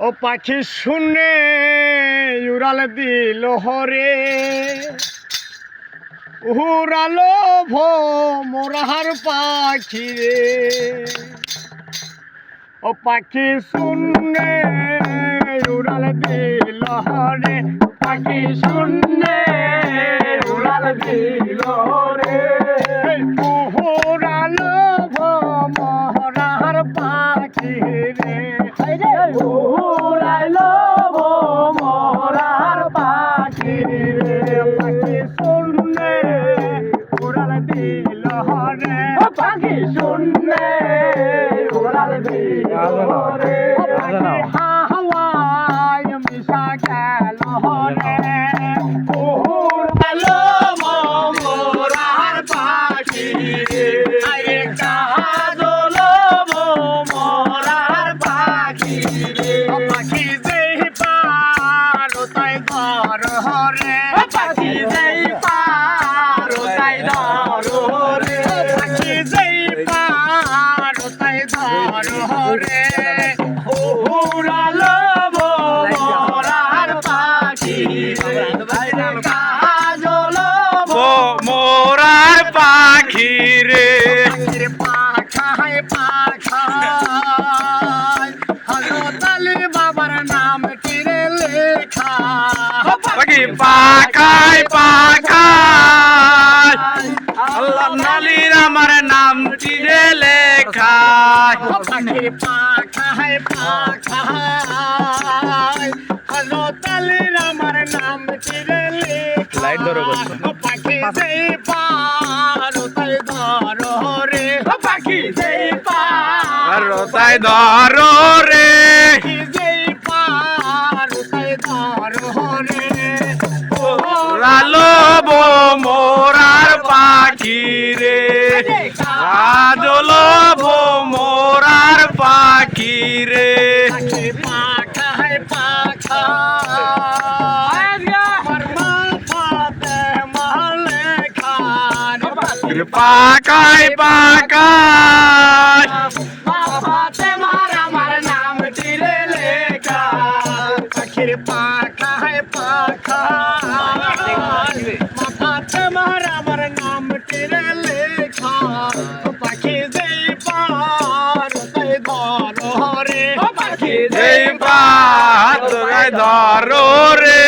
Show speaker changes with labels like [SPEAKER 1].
[SPEAKER 1] ও পাখি শুনে উড়াল দিল হরে উড়ালো মোরাহার পাখি রে। ও পাখি শুনে উড়াল দিল হরে পাখি শুনে উড়াল দিল রে উড়ালো মোরাহার পাখি রে উড়াইলো মোরার পাখি রে পাখি শুনে উড়াল দিল রে পাখি শুনে উড়াল দিল রে হাওয়ায় মিশা গেল রে উড়ালো মোরার পাখি রে কাজলো মোরার পাখি রে পাখি যেই পার তাই ধর হরে পাখি যেই পার তাই ধর রে পাখি যেই পার তাই ধর হরে উড়ালো মোরার পাখি রে কাজলো
[SPEAKER 2] মোরার পাখি রে
[SPEAKER 1] পাখায় পাখায় হযরত আলী বাবার নাম টিরে লেখা
[SPEAKER 2] পাখি পাখায় পাখায় আল্লাহ নালির আমার নাম টিরে লেখা
[SPEAKER 1] পাখি পাখায় পাখায় হযরত আলী আমার নাম টিরে লেখা
[SPEAKER 2] লাইট ধরো
[SPEAKER 1] পাখি যেই পার তাই ধর রে পাখি যেই পার
[SPEAKER 2] তাই ধর রে
[SPEAKER 1] পাখি যেই পার তাই ধর রে
[SPEAKER 2] লালো মোরার পাখি রে রাজলো মোরার পাখি রে
[SPEAKER 1] পাখি পাখায় পাখায় আমার মাথাতে মালে খান
[SPEAKER 2] পাখায় পাখায়
[SPEAKER 1] মাথাতে মার আমার নাম টিরে লেখা পাখির পাখায় পাখায় মাথাতে মার আমার নাম টিরে লেখা পাখি যেই পার তাই ধর রে পাখি
[SPEAKER 2] এই পাত ধর রে